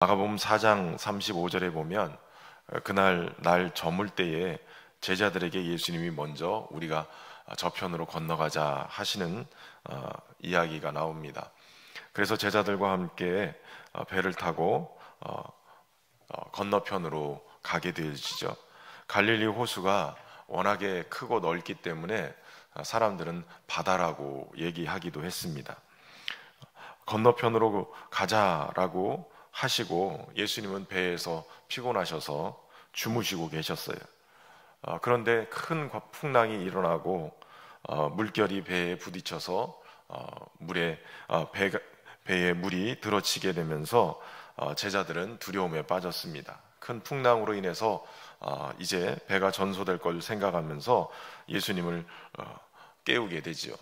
마가복음 4장 35절에 보면 그날 날 저물 때에 제자들에게 예수님이 먼저 우리가 저편으로 건너가자 하시는 이야기가 나옵니다. 그래서 제자들과 함께 배를 타고 건너편으로 가게 되어지죠. 갈릴리 호수가 워낙에 크고 넓기 때문에 사람들은 바다라고 얘기하기도 했습니다. 건너편으로 가자라고 하시고 예수님은 배에서 피곤하셔서 주무시고 계셨어요. 그런데 큰 풍랑이 일어나고 물결이 배에 부딪혀서 배에 물이 들어치게 되면서 제자들은 두려움에 빠졌습니다. 큰 풍랑으로 인해서 이제 배가 전소될 걸 생각하면서 예수님을 깨우게 되지요.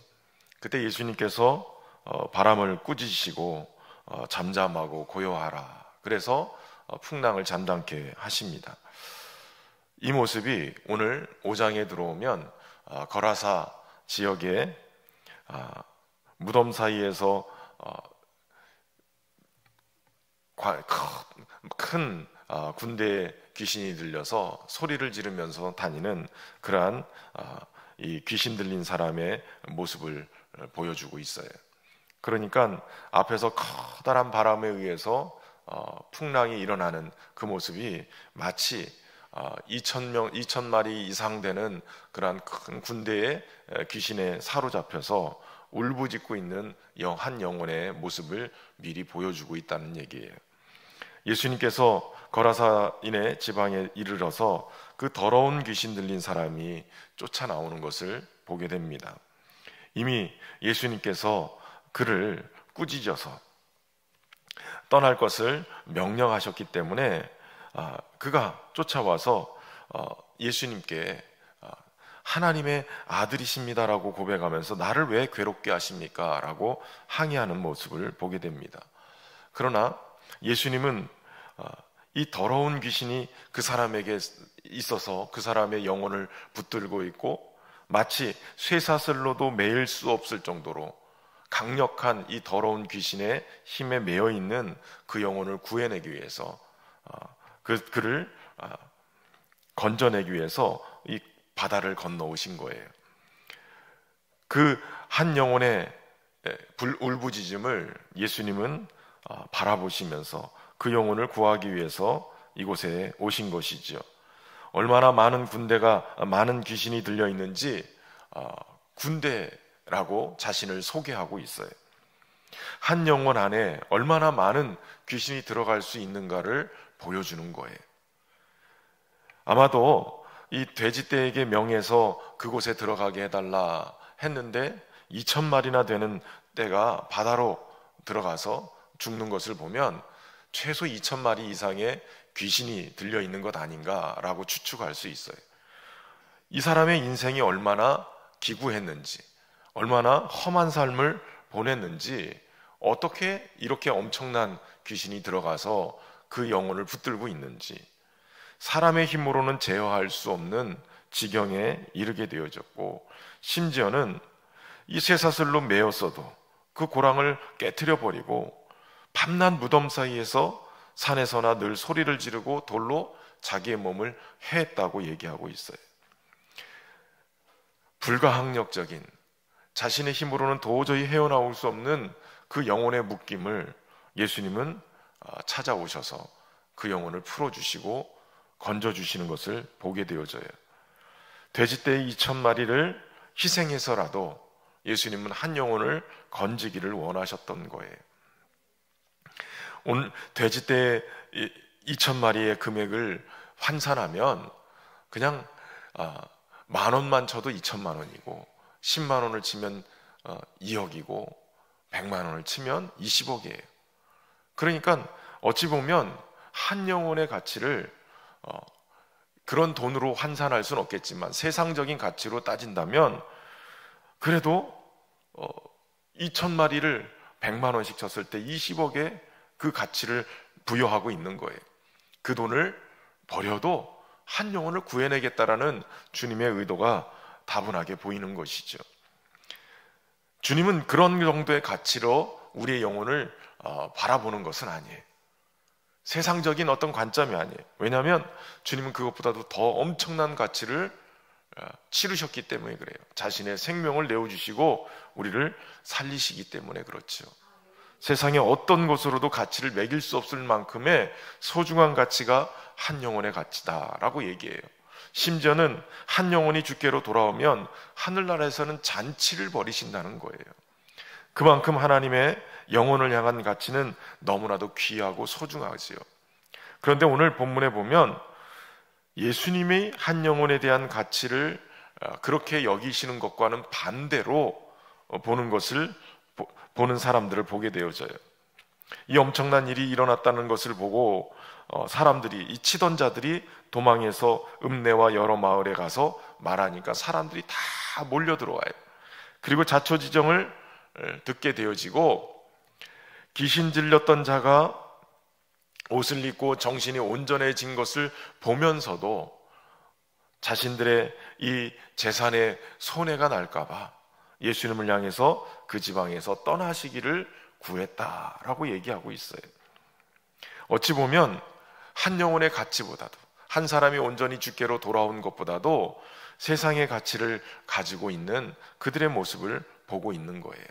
그때 예수님께서 바람을 꾸짖으시고 잠잠하고 고요하라. 그래서 풍랑을 잠잠케 하십니다. 이 모습이 오늘 5장에 들어오면 거라사 지역의 무덤 사이에서 큰 군대의 귀신이 들려서 소리를 지르면서 다니는 그러한 이 귀신 들린 사람의 모습을 보여주고 있어요. 그러니까 앞에서 커다란 바람에 의해서 풍랑이 일어나는 그 모습이 마치 2,000마리 이상 되는 그러한 큰 군대의 귀신에 사로잡혀서 울부짖고 있는 한 영혼의 모습을 미리 보여주고 있다는 얘기예요. 예수님께서 거라사인의 지방에 이르러서 그 더러운 귀신 들린 사람이 쫓아나오는 것을 보게 됩니다. 이미 예수님께서 그를 꾸짖어서 떠날 것을 명령하셨기 때문에 그가 쫓아와서 예수님께 하나님의 아들이십니다라고 고백하면서 나를 왜 괴롭게 하십니까? 라고 항의하는 모습을 보게 됩니다. 그러나 예수님은 이 더러운 귀신이 그 사람에게 있어서 그 사람의 영혼을 붙들고 있고 마치 쇠사슬로도 매일 수 없을 정도로 강력한 이 더러운 귀신의 힘에 매여 있는 그 영혼을 구해내기 위해서 그를 건져내기 위해서 이 바다를 건너오신 거예요. 그 한 영혼의 울부짖음을 예수님은 바라보시면서 그 영혼을 구하기 위해서 이곳에 오신 것이지요. 얼마나 많은 귀신이 들려 있는지 군대라고 자신을 소개하고 있어요. 한 영혼 안에 얼마나 많은 귀신이 들어갈 수 있는가를 보여주는 거예요. 아마도 이 돼지떼에게 명해서 그곳에 들어가게 해달라 했는데 2,000마리나 되는 떼가 바다로 들어가서 죽는 것을 보면 최소 2,000마리 이상의 귀신이 들려 있는 것 아닌가라고 추측할 수 있어요. 이 사람의 인생이 얼마나 기구했는지, 얼마나 험한 삶을 보냈는지, 어떻게 이렇게 엄청난 귀신이 들어가서 그 영혼을 붙들고 있는지, 사람의 힘으로는 제어할 수 없는 지경에 이르게 되어졌고, 심지어는 이 쇠사슬로 매었어도 그 고랑을 깨트려 버리고 밤낮 무덤 사이에서 산에서나 늘 소리를 지르고 돌로 자기의 몸을 해했다고 얘기하고 있어요. 불가항력적인, 자신의 힘으로는 도저히 헤어나올 수 없는 그 영혼의 묶임을 예수님은 찾아오셔서 그 영혼을 풀어주시고 건져주시는 것을 보게 되어져요. 돼지떼의 2,000마리를 희생해서라도 예수님은 한 영혼을 건지기를 원하셨던 거예요. 오늘 돼지떼의 2,000마리의 금액을 환산하면 그냥 10,000원만 쳐도 2,000만 원이고 10만 원을 치면 2억이고 100만 원을 치면 20억이에요. 그러니까 어찌 보면 한 영혼의 가치를 그런 돈으로 환산할 수는 없겠지만 세상적인 가치로 따진다면 그래도 2,000마리를 100만 원씩 쳤을 때 20억의 그 가치를 부여하고 있는 거예요. 그 돈을 버려도 한 영혼을 구해내겠다라는 주님의 의도가 다분하게 보이는 것이죠. 주님은 그런 정도의 가치로 우리의 영혼을 바라보는 것은 아니에요. 세상적인 어떤 관점이 아니에요. 왜냐하면 주님은 그것보다도 더 엄청난 가치를 치르셨기 때문에 그래요. 자신의 생명을 내어주시고 우리를 살리시기 때문에 그렇죠. 세상에 어떤 것으로도 가치를 매길 수 없을 만큼의 소중한 가치가 한 영혼의 가치다라고 얘기해요. 심지어는 한 영혼이 주께로 돌아오면 하늘나라에서는 잔치를 벌이신다는 거예요. 그만큼 하나님의 영혼을 향한 가치는 너무나도 귀하고 소중하지요. 그런데 오늘 본문에 보면 예수님의 한 영혼에 대한 가치를 그렇게 여기시는 것과는 반대로 보는 사람들을 보게 되어져요. 이 엄청난 일이 일어났다는 것을 보고 이 치던 자들이 도망해서 읍내와 여러 마을에 가서 말하니까 사람들이 다 몰려 들어와요. 그리고 자초지정을 듣게 되어지고, 귀신 들렸던 자가 옷을 입고 정신이 온전해진 것을 보면서도 자신들의 이 재산에 손해가 날까봐 예수님을 향해서 그 지방에서 떠나시기를 구했다라고 얘기하고 있어요. 어찌 보면 한 영혼의 가치보다도, 한 사람이 온전히 주께로 돌아온 것보다도 세상의 가치를 가지고 있는 그들의 모습을 보고 있는 거예요.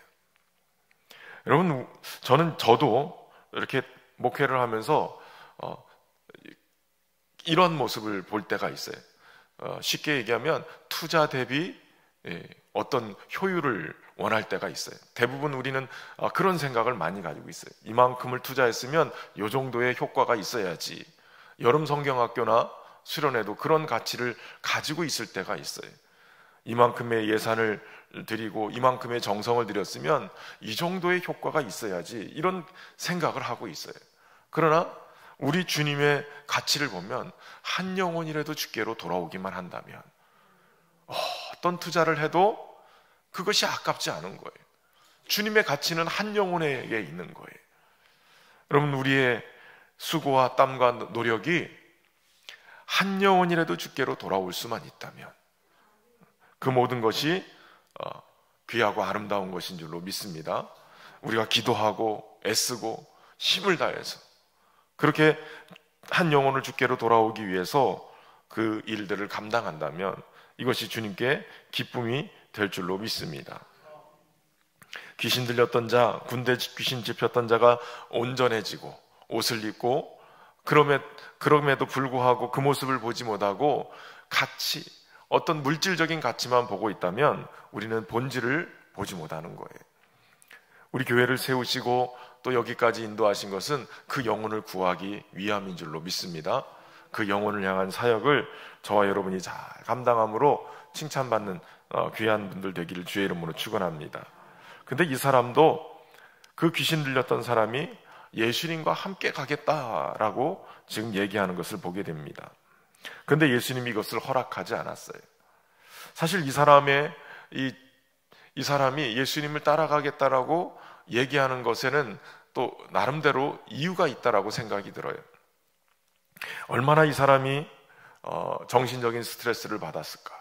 여러분, 저도 이렇게 목회를 하면서 이런 모습을 볼 때가 있어요. 쉽게 얘기하면 투자 대비 어떤 효율을 원할 때가 있어요. 대부분 우리는 그런 생각을 많이 가지고 있어요. 이만큼을 투자했으면 이 정도의 효과가 있어야지. 여름 성경학교나 수련회도 그런 가치를 가지고 있을 때가 있어요. 이만큼의 예산을 드리고 이만큼의 정성을 들였으면 이 정도의 효과가 있어야지, 이런 생각을 하고 있어요. 그러나 우리 주님의 가치를 보면 한 영혼이라도 주께로 돌아오기만 한다면 어떤 투자를 해도 그것이 아깝지 않은 거예요. 주님의 가치는 한 영혼에게 있는 거예요. 여러분, 우리의 수고와 땀과 노력이 한 영혼이라도 주께로 돌아올 수만 있다면 그 모든 것이 귀하고 아름다운 것인 줄로 믿습니다. 우리가 기도하고 애쓰고 힘을 다해서 그렇게 한 영혼을 주께로 돌아오기 위해서 그 일들을 감당한다면 이것이 주님께 기쁨이 될 줄로 믿습니다. 귀신 들렸던 자, 군대 귀신 잡혔던 자가 온전해지고 옷을 입고 그럼에도 불구하고 그 모습을 보지 못하고 어떤 물질적인 가치만 보고 있다면 우리는 본질을 보지 못하는 거예요. 우리 교회를 세우시고 또 여기까지 인도하신 것은 그 영혼을 구하기 위함인 줄로 믿습니다. 그 영혼을 향한 사역을 저와 여러분이 잘 감당함으로 칭찬받는 귀한 분들 되기를 주의 이름으로 축원합니다. 근데 이 사람도, 그 귀신 들렸던 사람이 예수님과 함께 가겠다라고 지금 얘기하는 것을 보게 됩니다. 근데 예수님이 이것을 허락하지 않았어요. 사실 이 사람이 예수님을 따라가겠다라고 얘기하는 것에는 또 나름대로 이유가 있다라고 생각이 들어요. 얼마나 이 사람이 정신적인 스트레스를 받았을까?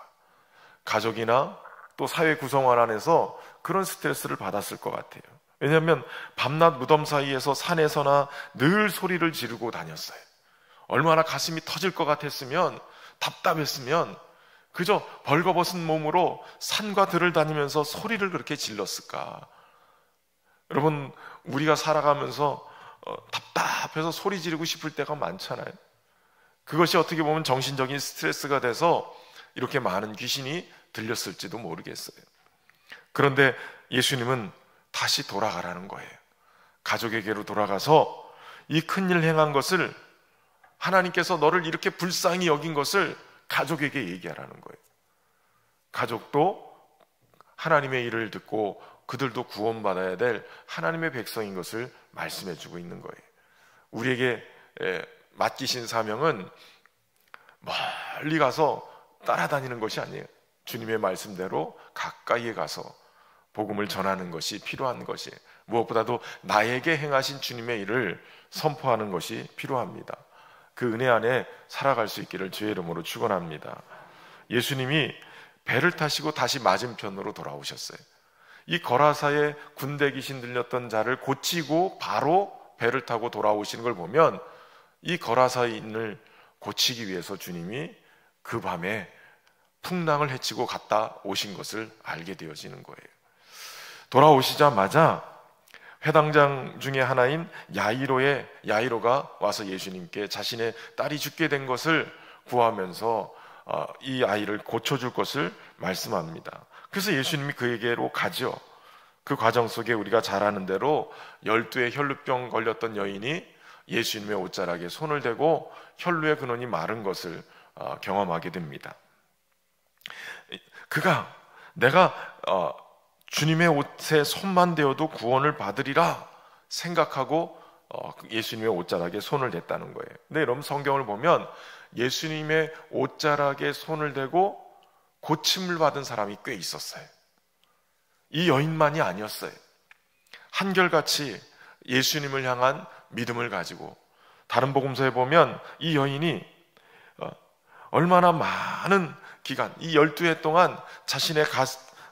가족이나 또 사회 구성원 안에서 그런 스트레스를 받았을 것 같아요. 왜냐하면 밤낮 무덤 사이에서 산에서나 늘 소리를 지르고 다녔어요. 얼마나 가슴이 터질 것 같았으면, 답답했으면 그저 벌거벗은 몸으로 산과 들을 다니면서 소리를 그렇게 질렀을까? 여러분, 우리가 살아가면서 답답해서 소리 지르고 싶을 때가 많잖아요. 그것이 어떻게 보면 정신적인 스트레스가 돼서 이렇게 많은 귀신이 들렸을지도 모르겠어요. 그런데 예수님은 다시 돌아가라는 거예요. 가족에게로 돌아가서 이 큰일 행한 것을, 하나님께서 너를 이렇게 불쌍히 여긴 것을 가족에게 얘기하라는 거예요. 가족도 하나님의 일을 듣고 그들도 구원받아야 될 하나님의 백성인 것을 말씀해주고 있는 거예요. 우리에게 맡기신 사명은 멀리 가서 따라다니는 것이 아니에요. 주님의 말씀대로 가까이에 가서 복음을 전하는 것이 필요한 것이에요. 무엇보다도 나에게 행하신 주님의 일을 선포하는 것이 필요합니다. 그 은혜 안에 살아갈 수 있기를 주의 이름으로 축원합니다. 예수님이 배를 타시고 다시 맞은편으로 돌아오셨어요. 이 거라사에 군대 귀신 들렸던 자를 고치고 바로 배를 타고 돌아오시는 걸 보면 이 거라사인을 고치기 위해서 주님이 그 밤에 풍랑을 헤치고 갔다 오신 것을 알게 되어지는 거예요. 돌아오시자마자 회당장 중에 하나인 야이로가 와서 예수님께 자신의 딸이 죽게 된 것을 구하면서 이 아이를 고쳐줄 것을 말씀합니다. 그래서 예수님이 그에게로 가죠. 그 과정 속에 우리가 잘 아는 대로 12의 혈루병 걸렸던 여인이 예수님의 옷자락에 손을 대고 혈루의 근원이 마른 것을 경험하게 됩니다. 그가 내가 주님의 옷에 손만 대어도 구원을 받으리라 생각하고 예수님의 옷자락에 손을 댔다는 거예요. 근데 여러분, 성경을 보면 예수님의 옷자락에 손을 대고 고침을 받은 사람이 꽤 있었어요. 이 여인만이 아니었어요. 한결같이 예수님을 향한 믿음을 가지고, 다른 복음서에 보면 이 여인이 얼마나 많은 기간, 이 12해 동안 자신의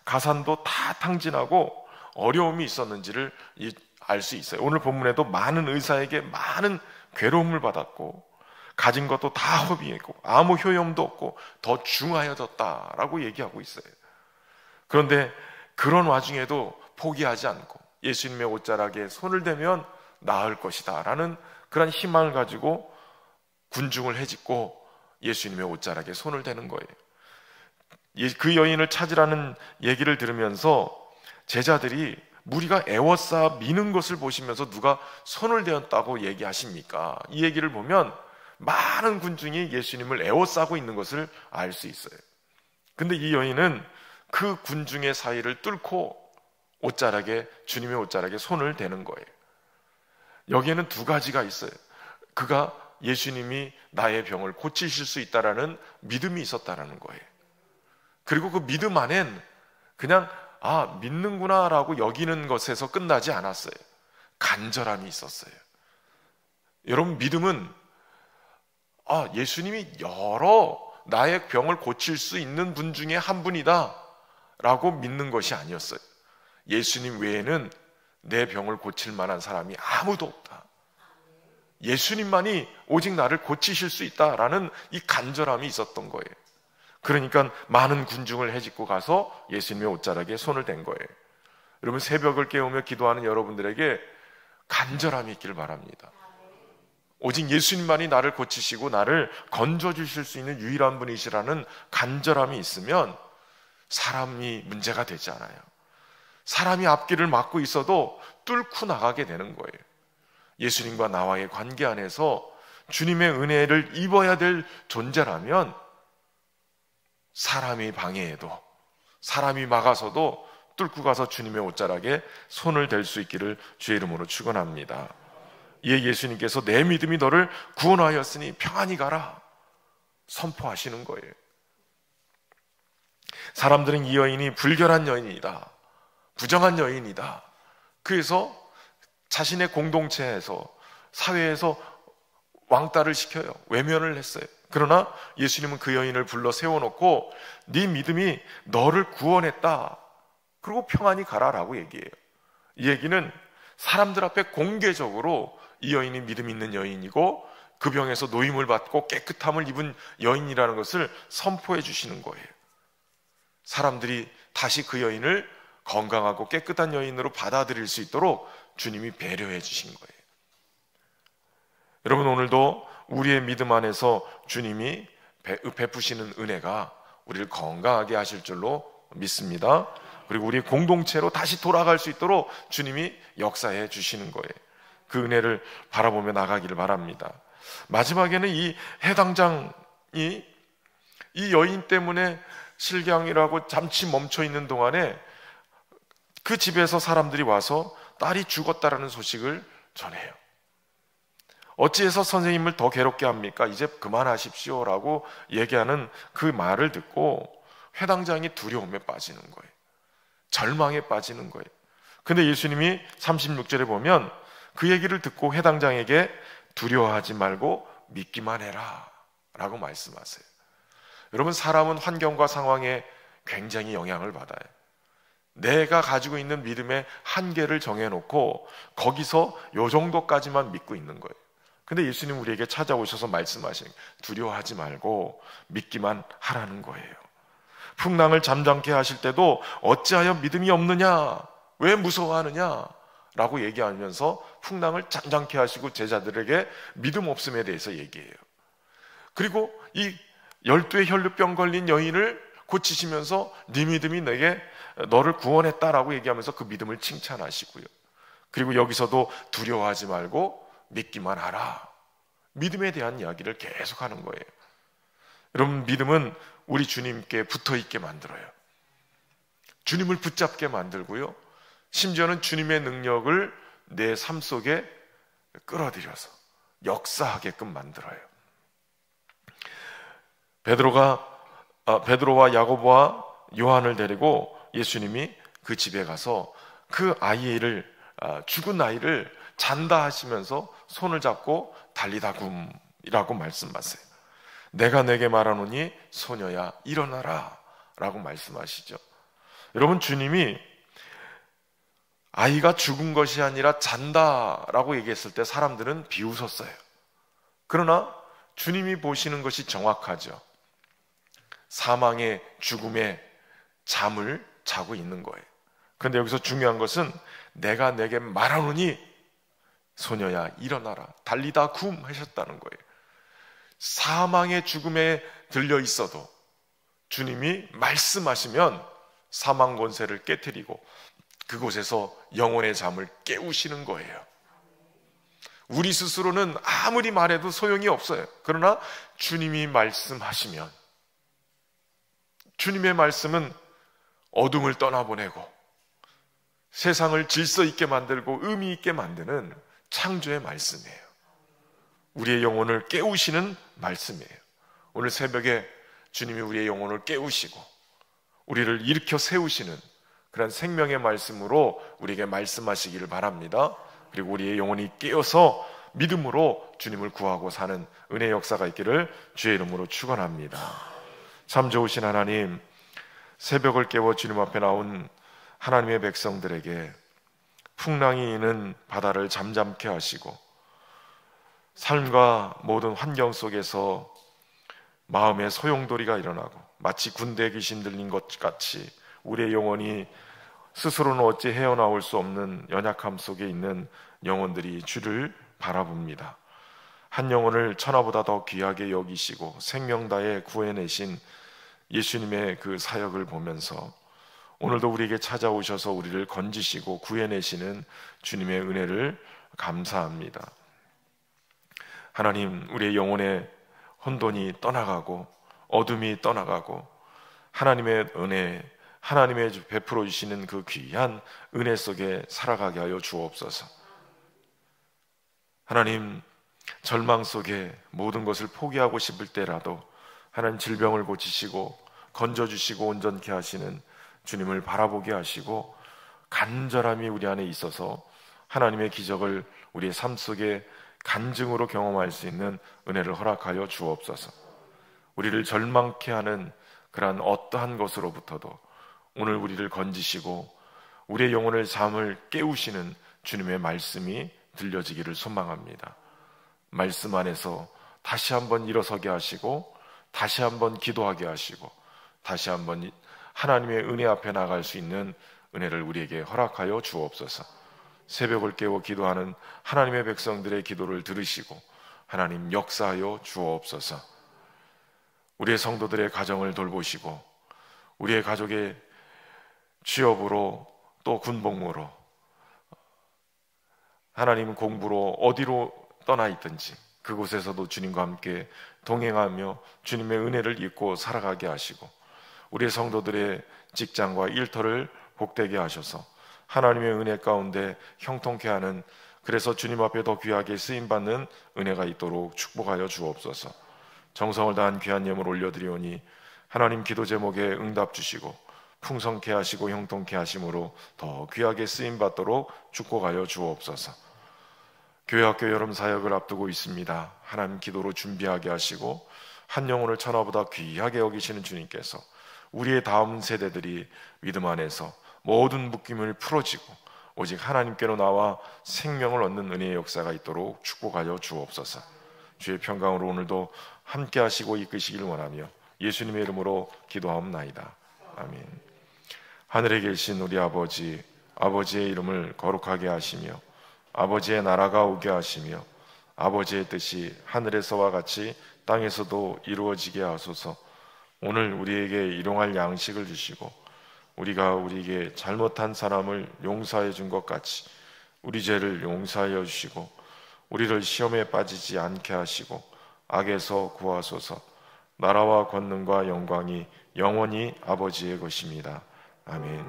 가산도 다 탕진하고 어려움이 있었는지를 알 수 있어요. 오늘 본문에도 많은 의사에게 많은 괴로움을 받았고 가진 것도 다 허비했고 아무 효용도 없고 더 중하여졌다라고 얘기하고 있어요. 그런데 그런 와중에도 포기하지 않고 예수님의 옷자락에 손을 대면 나을 것이다 라는 그런 희망을 가지고 군중을 헤집고 예수님의 옷자락에 손을 대는 거예요. 그 여인을 찾으라는 얘기를 들으면서 제자들이 무리가 애워싸 미는 것을 보시면서 누가 손을 대었다고 얘기하십니까? 이 얘기를 보면 많은 군중이 예수님을 애워싸고 있는 것을 알 수 있어요. 근데 이 여인은 그 군중의 사이를 뚫고 주님의 옷자락에 손을 대는 거예요. 여기에는 두 가지가 있어요. 그가 예수님이 나의 병을 고치실 수 있다라는 믿음이 있었다라는 거예요. 그리고 그 믿음 안엔 그냥 믿는구나 라고 여기는 것에서 끝나지 않았어요. 간절함이 있었어요. 여러분, 믿음은 예수님이 여러 나의 병을 고칠 수 있는 분 중에 한 분이다 라고 믿는 것이 아니었어요. 예수님 외에는 내 병을 고칠 만한 사람이 아무도 없다. 예수님만이 오직 나를 고치실 수 있다라는 이 간절함이 있었던 거예요. 그러니까 많은 군중을 헤집고 가서 예수님의 옷자락에 손을 댄 거예요. 여러분, 새벽을 깨우며 기도하는 여러분들에게 간절함이 있기를 바랍니다. 오직 예수님만이 나를 고치시고 나를 건져주실 수 있는 유일한 분이시라는 간절함이 있으면 사람이 문제가 되지 않아요. 사람이 앞길을 막고 있어도 뚫고 나가게 되는 거예요. 예수님과 나와의 관계 안에서 주님의 은혜를 입어야 될 존재라면 사람이 방해해도, 사람이 막아서도 뚫고 가서 주님의 옷자락에 손을 댈 수 있기를 주의 이름으로 축원합니다. 이에 예수님께서 내 믿음이 너를 구원하였으니 평안히 가라 선포하시는 거예요. 사람들은 이 여인이 불결한 여인이다, 부정한 여인이다, 그래서 자신의 공동체에서, 사회에서 왕따를 시켜요. 외면을 했어요. 그러나 예수님은 그 여인을 불러 세워놓고 네 믿음이 너를 구원했다, 그리고 평안히 가라라고 얘기해요. 이 얘기는 사람들 앞에 공개적으로 이 여인이 믿음 있는 여인이고 그 병에서 노임을 받고 깨끗함을 입은 여인이라는 것을 선포해 주시는 거예요. 사람들이 다시 그 여인을 건강하고 깨끗한 여인으로 받아들일 수 있도록 주님이 배려해 주신 거예요. 여러분, 오늘도 우리의 믿음 안에서 주님이 베푸시는 은혜가 우리를 건강하게 하실 줄로 믿습니다. 그리고 우리 공동체로 다시 돌아갈 수 있도록 주님이 역사해 주시는 거예요. 그 은혜를 바라보며 나가기를 바랍니다. 마지막에는 이 해당장이 이 여인 때문에 실경이라고 잠시 멈춰 있는 동안에 그 집에서 사람들이 와서 딸이 죽었다라는 소식을 전해요. 어찌해서 선생님을 더 괴롭게 합니까? 이제 그만하십시오라고 얘기하는 그 말을 듣고 회당장이 두려움에 빠지는 거예요. 절망에 빠지는 거예요. 근데 예수님이 36절에 보면 그 얘기를 듣고 회당장에게 두려워하지 말고 믿기만 해라 라고 말씀하세요. 여러분, 사람은 환경과 상황에 굉장히 영향을 받아요. 내가 가지고 있는 믿음의 한계를 정해놓고 거기서 요 정도까지만 믿고 있는 거예요. 근데 예수님 우리에게 찾아오셔서 말씀하신 두려워하지 말고 믿기만 하라는 거예요. 풍랑을 잠잠케 하실 때도 어찌하여 믿음이 없느냐, 왜 무서워하느냐 라고 얘기하면서 풍랑을 잠잠케 하시고 제자들에게 믿음 없음에 대해서 얘기해요. 그리고 이 12의 혈루병 걸린 여인을 고치시면서 네 믿음이 내게 너를 구원했다라고 얘기하면서 그 믿음을 칭찬하시고요. 그리고 여기서도 두려워하지 말고 믿기만 하라, 믿음에 대한 이야기를 계속하는 거예요. 여러분, 믿음은 우리 주님께 붙어있게 만들어요. 주님을 붙잡게 만들고요, 심지어는 주님의 능력을 내 삶 속에 끌어들여서 역사하게끔 만들어요. 베드로와 야고보와 요한을 데리고 예수님이 그 집에 가서 그 아이를, 죽은 아이를 잔다 하시면서 손을 잡고 달리다 굼이라고 말씀하세요. 내가 내게 말하노니 소녀야 일어나라 라고 말씀하시죠. 여러분, 주님이 아이가 죽은 것이 아니라 잔다라고 얘기했을 때 사람들은 비웃었어요. 그러나 주님이 보시는 것이 정확하죠. 사망의 죽음의 잠을 자고 있는 거예요. 그런데 여기서 중요한 것은 내가 내게 말하노니 소녀야 일어나라, 달리다 굼 하셨다는 거예요. 사망의 죽음에 들려 있어도 주님이 말씀하시면 사망 권세를 깨트리고 그곳에서 영혼의 잠을 깨우시는 거예요. 우리 스스로는 아무리 말해도 소용이 없어요. 그러나 주님이 말씀하시면, 주님의 말씀은 어둠을 떠나보내고 세상을 질서 있게 만들고 의미 있게 만드는 창조의 말씀이에요. 우리의 영혼을 깨우시는 말씀이에요. 오늘 새벽에 주님이 우리의 영혼을 깨우시고 우리를 일으켜 세우시는 그런 생명의 말씀으로 우리에게 말씀하시기를 바랍니다. 그리고 우리의 영혼이 깨어서 믿음으로 주님을 구하고 사는 은혜의 역사가 있기를 주의 이름으로 축원합니다. 참 좋으신 하나님, 새벽을 깨워 주님 앞에 나온 하나님의 백성들에게 풍랑이 있는 바다를 잠잠케 하시고 삶과 모든 환경 속에서 마음의 소용돌이가 일어나고 마치 군대 귀신 들린 것 같이 우리의 영혼이 스스로는 어찌 헤어나올 수 없는 연약함 속에 있는 영혼들이 주를 바라봅니다. 한 영혼을 천하보다 더 귀하게 여기시고 생명 다해 구해내신 예수님의 그 사역을 보면서 오늘도 우리에게 찾아오셔서 우리를 건지시고 구해내시는 주님의 은혜를 감사합니다. 하나님, 우리의 영혼의 혼돈이 떠나가고 어둠이 떠나가고 하나님의 은혜, 하나님의 베풀어 주시는 그 귀한 은혜 속에 살아가게 하여 주옵소서. 하나님, 절망 속에 모든 것을 포기하고 싶을 때라도 하나님 질병을 고치시고 건져주시고 온전케 하시는 주님을 바라보게 하시고 간절함이 우리 안에 있어서 하나님의 기적을 우리의 삶 속에 간증으로 경험할 수 있는 은혜를 허락하여 주옵소서. 우리를 절망케 하는 그러한 어떠한 것으로부터도 오늘 우리를 건지시고 우리의 영혼을 잠을 깨우시는 주님의 말씀이 들려지기를 소망합니다. 말씀 안에서 다시 한번 일어서게 하시고 다시 한번 기도하게 하시고 다시 한번 하나님의 은혜 앞에 나갈 수 있는 은혜를 우리에게 허락하여 주옵소서. 새벽을 깨워 기도하는 하나님의 백성들의 기도를 들으시고 하나님 역사하여 주옵소서. 우리의 성도들의 가정을 돌보시고 우리의 가족의 취업으로 또 군복무로 하나님 공부로 어디로 떠나 있든지 그곳에서도 주님과 함께 동행하며 주님의 은혜를 입고 살아가게 하시고 우리의 성도들의 직장과 일터를 복되게 하셔서 하나님의 은혜 가운데 형통케 하는, 그래서 주님 앞에 더 귀하게 쓰임받는 은혜가 있도록 축복하여 주옵소서. 정성을 다한 귀한 예물 올려드리오니 하나님 기도 제목에 응답 주시고 풍성케 하시고 형통케 하심으로 더 귀하게 쓰임받도록 축복하여 주옵소서. 교회학교 여름 사역을 앞두고 있습니다. 하나님 기도로 준비하게 하시고 한 영혼을 천하보다 귀하게 여기시는 주님께서 우리의 다음 세대들이 믿음 안에서 모든 묶임을 풀어지고 오직 하나님께로 나와 생명을 얻는 은혜의 역사가 있도록 축복하여 주옵소서. 주의 평강으로 오늘도 함께 하시고 이끄시길 원하며 예수님의 이름으로 기도하옵나이다. 아멘. 하늘에 계신 우리 아버지, 아버지의 이름을 거룩하게 하시며 아버지의 나라가 오게 하시며 아버지의 뜻이 하늘에서와 같이 땅에서도 이루어지게 하소서. 오늘 우리에게 일용할 양식을 주시고 우리가 우리에게 잘못한 사람을 용서해 준 것 같이 우리 죄를 용서하여 주시고 우리를 시험에 빠지지 않게 하시고 악에서 구하소서. 나라와 권능과 영광이 영원히 아버지의 것입니다. 아멘.